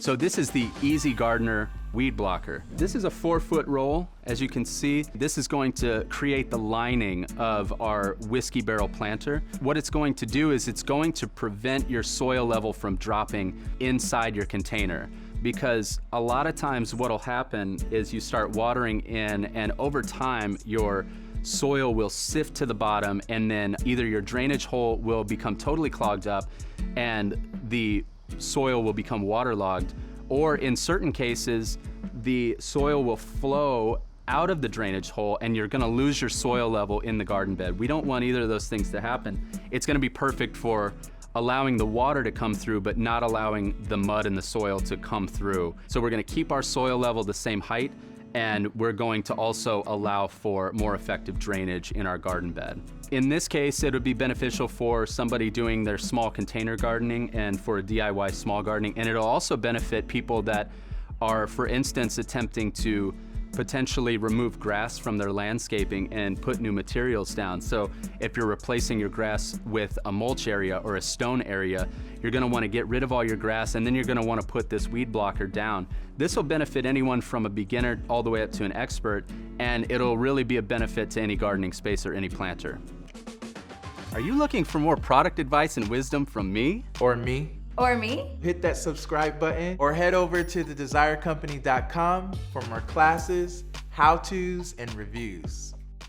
So this is the Easy Gardener weed blocker. This is a 4-foot roll. As you can see, this is going to create the lining of our whiskey barrel planter. What it's going to do is it's going to prevent your soil level from dropping inside your container. Because a lot of times what'll happen is you start watering in, and over time your soil will sift to the bottom, and then either your drainage hole will become totally clogged up and the soil will become waterlogged, or in certain cases, the soil will flow out of the drainage hole and you're gonna lose your soil level in the garden bed. We don't want either of those things to happen. It's gonna be perfect for allowing the water to come through, but not allowing the mud and the soil to come through. So we're gonna keep our soil level the same height, and we're going to also allow for more effective drainage in our garden bed. In this case, it would be beneficial for somebody doing their small container gardening and for DIY small gardening, and it'll also benefit people that are, for instance, attempting to potentially remove grass from their landscaping and put new materials down. So if you're replacing your grass with a mulch area or a stone area, you're gonna wanna get rid of all your grass, and then you're gonna wanna put this weed blocker down. This will benefit anyone from a beginner all the way up to an expert, and it'll really be a benefit to any gardening space or any planter. Are you looking for more product advice and wisdom from me? Or me? Or me? Hit that subscribe button or head over to thedesirecompany.com for more classes, how-tos, and reviews.